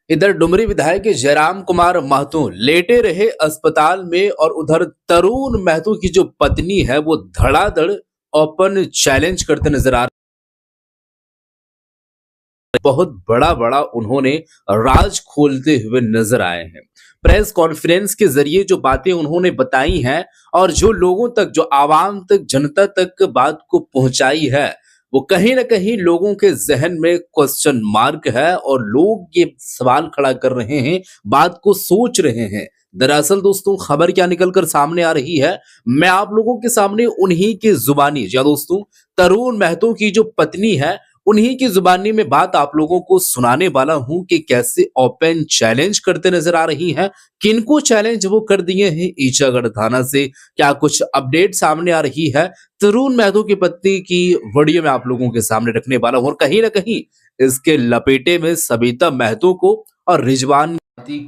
इधर डुमरी विधायक जयराम कुमार महतो लेटे रहे अस्पताल में और उधर तरुण महतो की जो पत्नी है वो धड़ाधड़ ओपन चैलेंज करते नजर आ रहे। बहुत बड़ा बड़ा उन्होंने राज खोलते हुए नजर आए हैं। प्रेस कॉन्फ्रेंस के जरिए जो बातें उन्होंने बताई हैं और जो लोगों तक, जो आवाम तक, जनता तक बात को पहुंचाई है, वो कहीं ना कहीं लोगों के जहन में क्वेश्चन मार्क है और लोग ये सवाल खड़ा कर रहे हैं, बात को सोच रहे हैं। दरअसल दोस्तों, खबर क्या निकलकर सामने आ रही है, मैं आप लोगों के सामने उन्हीं की जुबानी, या दोस्तों तरुण महतो की जो पत्नी है, उन्हीं की जुबानी में बात आप लोगों को सुनाने वाला हूं कि कैसे ओपन चैलेंज करते नजर आ रही हैं, किनको चैलेंज वो कर दिए हैं ईचागढ़ थाना से, क्या कुछ अपडेट सामने आ रही है। तरुण महतो की पत्नी की वीडियो में आप लोगों के सामने रखने वाला हूं और कहीं ना कहीं इसके लपेटे में सबिता महतो को और रिजवान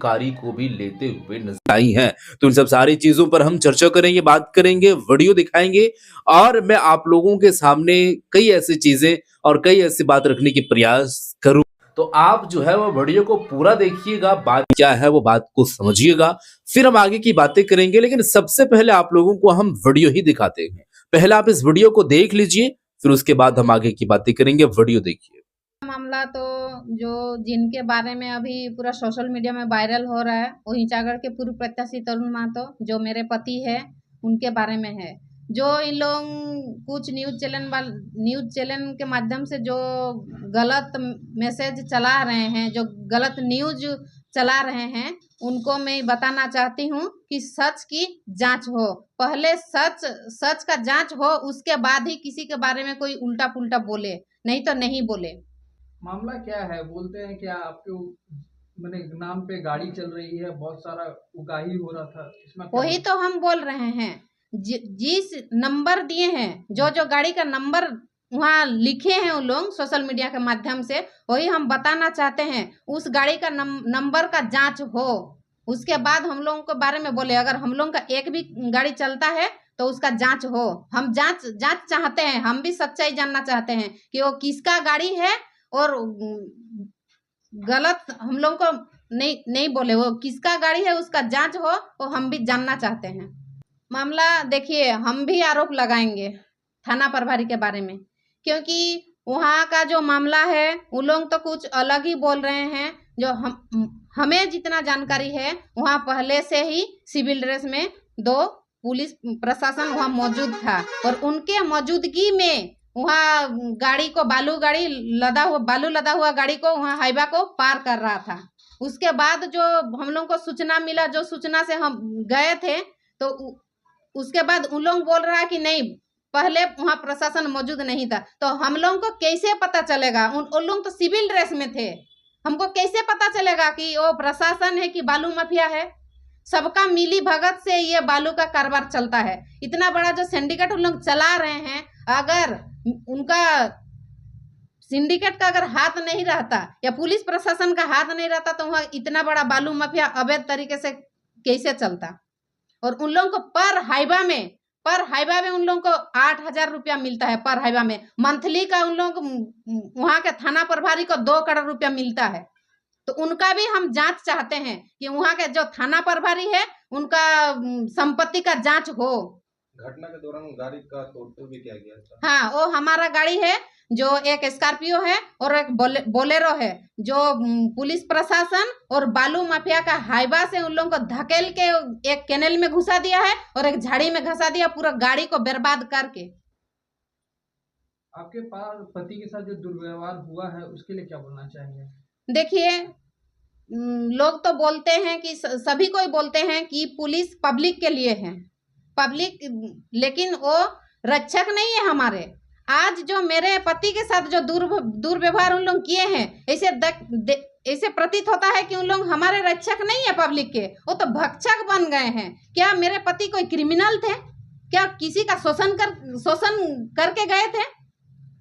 कारी को भी लेते हुए नजर आई हैं। तो इन सब सारी चीजों पर हम चर्चा करेंगे, बात करेंगे, वीडियो दिखाएंगे और मैं आप लोगों के सामने कई ऐसी चीजें और कई ऐसी बात रखने की प्रयास करूं। तो आप जो है वो वीडियो को पूरा देखिएगा, बात क्या है वो बात को समझिएगा, फिर हम आगे की बातें करेंगे। लेकिन सबसे पहले आप लोगों को हम वीडियो ही दिखाते हैं। पहले आप इस वीडियो को देख लीजिए, फिर उसके बाद हम आगे की बातें करेंगे। वीडियो देखिए। मामला तो जो जिनके बारे में अभी पूरा सोशल मीडिया में वायरल हो रहा है वो हिंचागढ़ के पूर्व प्रत्याशी तरुण महतो जो मेरे पति है उनके बारे में है। जो इन लोग कुछ न्यूज चैनल के माध्यम से जो गलत मैसेज चला रहे हैं, जो गलत न्यूज चला रहे हैं, उनको मैं बताना चाहती हूँ कि सच की जांच हो। पहले सच का जांच हो, उसके बाद ही किसी के बारे में कोई उल्टा पुल्टा बोले, नहीं तो नहीं बोले। मामला क्या है? बोलते हैं क्या आपके मैंने नाम पे गाड़ी चल रही है, बहुत सारा उगाही हो रहा था, इसमें क्या वही तो हम बोल रहे हैं। जिस नंबर दिए हैं, जो जो गाड़ी का नंबर वहाँ लिखे हैं उन लोग सोशल मीडिया के माध्यम से, वही हम बताना चाहते हैं। उस गाड़ी का नंबर का जांच हो, उसके बाद हम लोगों के बारे में बोले। अगर हम लोगों का एक भी गाड़ी चलता है तो उसका जांच हो। हम जांच चाहते हैं, हम भी सच्चाई जानना चाहते हैं कि वो किसका गाड़ी है और गलत हम लोग को नहीं बोले, वो किसका गाड़ी है उसका जांच हो, वो हम भी जानना चाहते हैं। मामला देखिए, हम भी आरोप लगाएंगे थाना प्रभारी के बारे में, क्योंकि वहाँ का जो मामला है वो लोग तो कुछ अलग ही बोल रहे हैं। जो हमें जितना जानकारी है, वहाँ पहले से ही सिविल ड्रेस में 2 पुलिस प्रशासन वहाँ मौजूद था और उनके मौजूदगी में वहाँ गाड़ी को बालू लदा हुआ गाड़ी को वहाँ हाईवा को पार कर रहा था। उसके बाद जो हम लोग को सूचना मिला, जो सूचना से हम गए थे, तो उसके बाद उन लोग बोल रहा है कि नहीं, पहले वहाँ प्रशासन मौजूद नहीं था। तो हम लोग को कैसे पता चलेगा? उन लोग तो सिविल ड्रेस में थे, हमको कैसे पता चलेगा कि वो प्रशासन है कि बालू माफिया है? सबका मिली भगत से ये बालू का कारोबार चलता है। इतना बड़ा जो सिंडिकेट उन लोग चला रहे हैं, अगर उनका सिंडिकेट का अगर हाथ नहीं रहता या पुलिस प्रशासन का हाथ नहीं रहता तो वहाँ इतना बड़ा बालू माफिया अवैध तरीके से कैसे चलता? और उन लोगों को पर हाईवा में उन लोगों को 8,000 रुपया मिलता है पर हाईवा में। मंथली का उन लोगों को वहाँ के थाना प्रभारी को 2 करोड़ रुपया मिलता है। तो उनका भी हम जांच चाहते हैं कि वहाँ के जो थाना प्रभारी है उनका संपत्ति का जांच हो। घटना के दौरान गाड़ी का तोड़फोड़ भी किया गया था। हाँ, वो हमारा गाड़ी है, जो एक स्कॉर्पियो है और एक बोलेरो है, जो पुलिस प्रशासन और बालू माफिया का हाईवा से उन लोगों को धकेल के एक कैनल में घुसा दिया है और एक झाड़ी में घसा दिया, पूरा गाड़ी को बर्बाद करके। आपके पास पति के साथ जो दुर्व्यवहार हुआ है उसके लिए क्या बोलना चाहेंगे? देखिए, लोग तो बोलते हैं कि सभी कोई बोलते हैं कि पुलिस पब्लिक के लिए है, पब्लिक, लेकिन वो रक्षक नहीं है हमारे। आज जो मेरे पति के साथ जो दुर्व्यवहार उन लोग किए हैं, ऐसे प्रतीत होता है कि उन लोग हमारे रक्षक नहीं है पब्लिक के, वो तो भक्षक बन गए हैं। क्या मेरे पति कोई क्रिमिनल थे? क्या किसी का शोषण करके गए थे?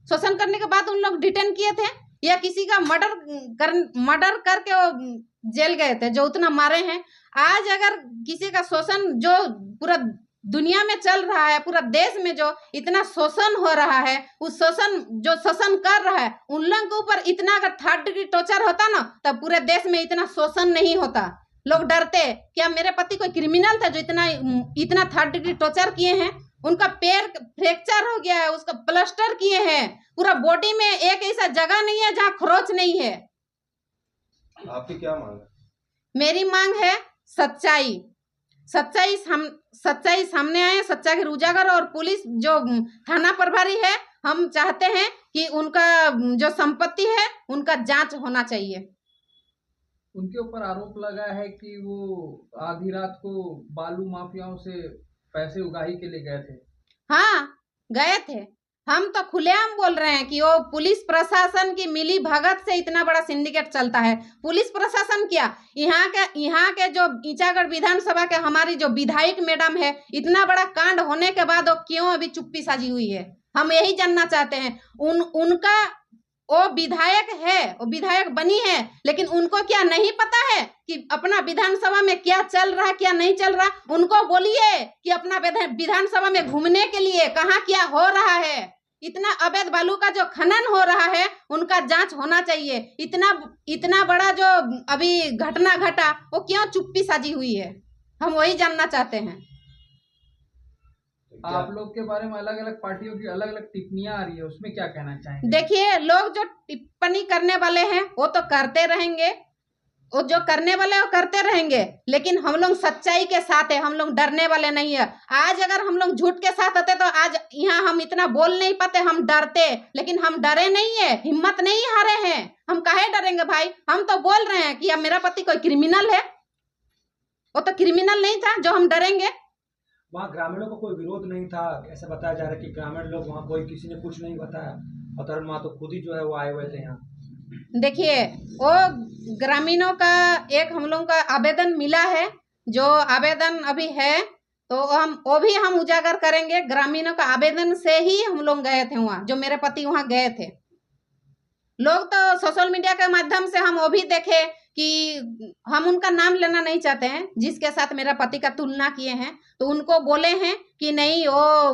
शोषण करने के बाद उन लोग डिटेन किए थे, या किसी का मर्डर करके वो जेल गए थे जो उतना मारे हैं? आज अगर किसी का शोषण जो पूरा दुनिया में चल रहा है, पूरा देश में जो इतना शोषण हो रहा है, उस शोषण कर रहा है, उन लोगों के ऊपर इतना अगर 3rd डिग्री टॉर्चर होता ना, तब पूरे देश में इतना शोषण नहीं होता। लोग डरते। क्या मेरे पति कोई क्रिमिनल था जो इतना 3rd डिग्री टॉर्चर किए हैं? उनका पैर फ्रैक्चर हो गया है, उसका प्लास्टर किए हैं, पूरा बॉडी में एक ऐसा जगह नहीं है जहाँ खरोच नहीं है। आपकी क्या मांग है? मेरी मांग है सच्चाई सामने आए, सच्चाई उजागर, और पुलिस जो थाना प्रभारी है, हम चाहते हैं कि उनका जो संपत्ति है उनका जांच होना चाहिए। उनके ऊपर आरोप लगा है कि वो आधी रात को बालू माफियाओं से पैसे उगाही के लिए गए थे। हाँ, गए थे। हम तो खुलेआम बोल रहे हैं कि वो पुलिस प्रशासन की मिली भगत से इतना बड़ा सिंडिकेट चलता है। पुलिस प्रशासन क्या, यहाँ के जो ईचागढ़ विधानसभा के हमारी जो विधायक मैडम है, इतना बड़ा कांड होने के बाद वो क्यों अभी चुप्पी साजी हुई है? हम यही जानना चाहते हैं। उनका वो विधायक है, वो विधायक बनी है, लेकिन उनको क्या नहीं पता है कि अपना विधानसभा में क्या चल रहा है, क्या नहीं चल रहा? उनको बोलिए कि अपना विधानसभा में घूमने के लिए कहाँ क्या हो रहा है। इतना अवैध बालू का जो खनन हो रहा है, उनका जांच होना चाहिए। इतना बड़ा जो अभी घटना घटा, वो क्यों चुप्पी साजी हुई है? हम वही जानना चाहते हैं। आप लोग के बारे में अलग अलग पार्टियों की अलग अलग टिप्पणियां आ रही है, उसमें क्या कहना चाहेंगे? देखिए, लोग जो टिप्पणी करने वाले हैं वो तो करते रहेंगे, वो जो करने वाले वो करते रहेंगे, लेकिन हम लोग सच्चाई के साथ है, हम लोग डरने वाले नहीं है। आज अगर हम लोग झूठ के साथ होते तो आज यहाँ हम इतना बोल नहीं पाते, हम डरते, लेकिन हम डरे नहीं है, हिम्मत नहीं हारे हैं। हम काहे डरेंगे भाई? हम तो बोल रहे हैं कि अब मेरा पति कोई क्रिमिनल है, वो तो क्रिमिनल नहीं था जो हम डरेंगे। वहाँ ग्रामीणों को कोई विरोध नहीं था, ऐसा बताया जा रहा है कि ग्रामीण लोग वहाँ कोई किसी ने कुछ नहीं बताया, और तरुण महतो खुद ही जो है वो आए हुए थे यहाँ। देखिए, वो ग्रामीणों का एक हम लोगों का आवेदन मिला है, जो आवेदन अभी है तो वो भी हम उजागर करेंगे। ग्रामीणों का आवेदन से ही हम लोग गए थे वहाँ, जो मेरे पति वहाँ गए थे। लोग तो सोशल मीडिया के माध्यम से हम वो भी देखे कि हम उनका नाम लेना नहीं चाहते हैं, जिसके साथ मेरा पति का तुलना किए हैं, तो उनको बोले हैं कि नहीं, वो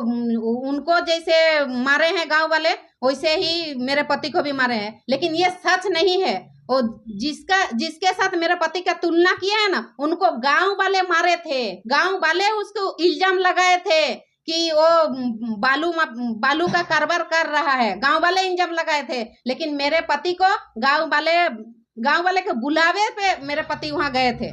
उनको जैसे मारे हैं गांव वाले, वैसे ही मेरे पति को भी मारे हैं। लेकिन ये सच नहीं है। वो जिसके साथ मेरे पति का तुलना किया है ना, उनको गांव वाले मारे थे। गांव वाले उसको इल्जाम लगाए थे कि वो बालू का कारोबार कर रहा है, गांव वाले इल्जाम लगाए थे। लेकिन मेरे पति को गांव वाले के बुलावे पे मेरे पति वहां गए थे।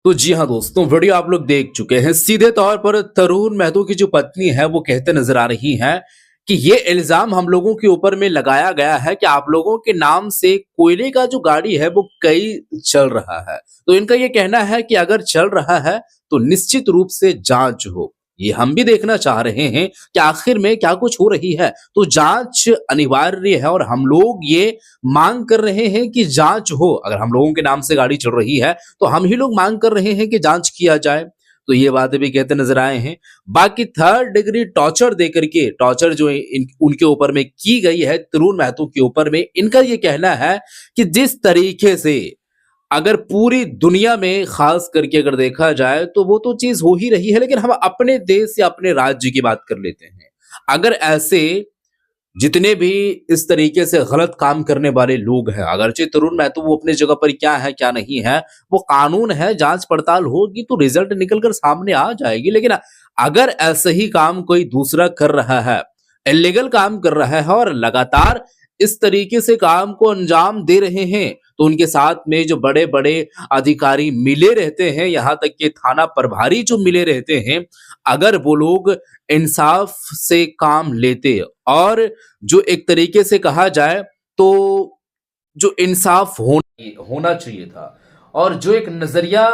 तो जी हाँ दोस्तों, वीडियो आप लोग देख चुके हैं। सीधे तौर पर तरुण महतो की जो पत्नी है वो कहते नजर आ रही हैं कि ये इल्जाम हम लोगों के ऊपर में लगाया गया है कि आप लोगों के नाम से कोयले का जो गाड़ी है वो कई चल रहा है। तो इनका ये कहना है कि अगर चल रहा है तो निश्चित रूप से जांच हो। ये हम भी देखना चाह रहे हैं कि आखिर में क्या कुछ हो रही है, तो जांच अनिवार्य है और हम लोग ये मांग कर रहे हैं कि जांच हो। अगर हम लोगों के नाम से गाड़ी चल रही है तो हम ही लोग मांग कर रहे हैं कि जांच किया जाए। तो ये बातें भी कहते नजर आए हैं। बाकी 3rd डिग्री टॉर्चर देकर के, टॉर्चर जो उनके ऊपर में की गई है तरुण महतो के ऊपर में, इनका ये कहना है कि जिस तरीके से अगर पूरी दुनिया में खास करके अगर देखा जाए तो वो तो चीज हो ही रही है, लेकिन हम अपने देश या अपने राज्य की बात कर लेते हैं। अगर ऐसे जितने भी इस तरीके से गलत काम करने वाले लोग हैं, अगरचे तरुण महतो वो अपने जगह पर क्या है क्या नहीं है वो कानून है, जांच पड़ताल होगी तो रिजल्ट निकलकर सामने आ जाएगी। लेकिन अगर ऐसे ही काम कोई दूसरा कर रहा है, इलीगल काम कर रहा है और लगातार इस तरीके से काम को अंजाम दे रहे हैं, तो उनके साथ में जो बड़े बड़े अधिकारी मिले रहते हैं, यहाँ तक कि थाना प्रभारी जो मिले रहते हैं, अगर वो लोग इंसाफ से काम लेते और जो एक तरीके से कहा जाए तो जो इंसाफ होना चाहिए था और जो एक नजरिया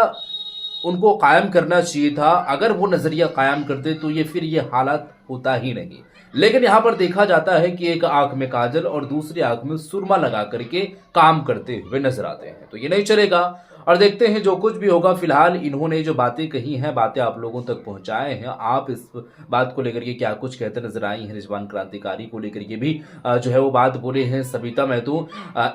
उनको कायम करना चाहिए था, अगर वो नजरिया कायम करते तो ये हालात होता ही नहीं। लेकिन यहाँ पर देखा जाता है कि एक आंख में काजल और दूसरी आंख में सुरमा लगा करके काम करते हुए नजर आते हैं, तो ये नहीं चलेगा। और देखते हैं जो कुछ भी होगा। फिलहाल इन्होंने जो बातें कही हैं, बातें आप लोगों तक पहुंचाए हैं, आप इस बात को लेकर के क्या कुछ कहते नजर आई हैं। रिजवान क्रांतिकारी को लेकर के भी जो है वो बात बोले हैं सविता महतो।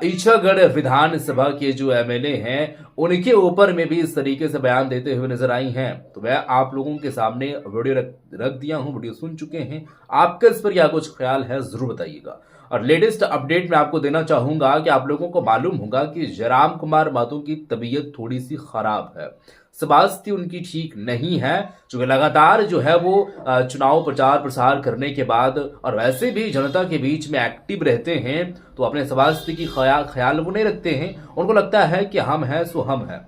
ईचागढ़ विधानसभा के जो एमएलए हैं उनके ऊपर में भी इस तरीके से बयान देते हुए नजर आई हैं। तो मैं आप लोगों के सामने वीडियो रख दिया हूं, वीडियो सुन चुके हैं। आपका इस पर क्या कुछ ख्याल है जरूर बताइएगा। और लेटेस्ट अपडेट मैं आपको देना चाहूंगा कि आप लोगों को मालूम होगा कि जयराम कुमार महतो की तबीयत थोड़ी सी खराब है, स्वास्थ्य उनकी ठीक नहीं है, जो लगातार जो है वो चुनाव प्रचार प्रसार करने के बाद और वैसे भी जनता के बीच में एक्टिव रहते हैं, तो अपने स्वास्थ्य की ख्याल वो नहीं रखते हैं। उनको लगता है कि हम हैं सो हम हैं,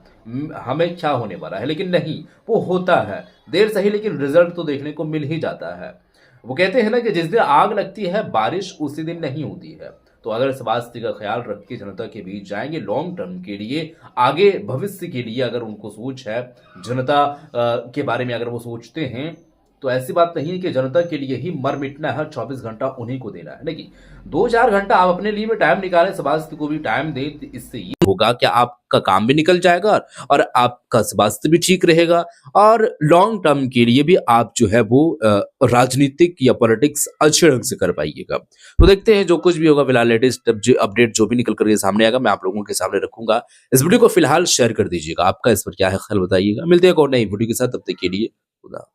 हमें क्या होने वाला है, लेकिन नहीं, वो होता है देर सही लेकिन रिजल्ट तो देखने को मिल ही जाता है। वो कहते हैं ना कि जिस दिन आग लगती है बारिश उसी दिन नहीं होती है। तो अगर स्वास्थ्य का ख्याल रख के जनता के बीच जाएंगे, लॉन्ग टर्म के लिए, आगे भविष्य के लिए अगर उनको सोच है, जनता के बारे में अगर वो सोचते हैं, तो ऐसी बात नहीं है कि जनता के लिए ही मर मिटना है, 24 घंटा उन्हीं को देना है। नहीं, 2-4 घंटा आप अपने लिए भी टाइम निकालें, स्वास्थ्य को भी टाइम दें। तो इससे ये होगा कि आपका काम भी निकल जाएगा और आपका स्वास्थ्य भी ठीक रहेगा, और लॉन्ग टर्म के लिए भी आप जो है वो राजनीतिक या पॉलिटिक्स अच्छे ढंग से कर पाइएगा। तो देखते हैं जो कुछ भी होगा। फिलहाल लेटेस्ट अपडेट जो भी निकल कर सामने आएगा मैं आप लोगों के सामने रखूंगा। इस वीडियो को फिलहाल शेयर कर दीजिएगा। आपका इस पर क्या है ख्याल बताइएगा। मिलते हैं एक और नई वीडियो के साथ, तब तक के लिए खुदा।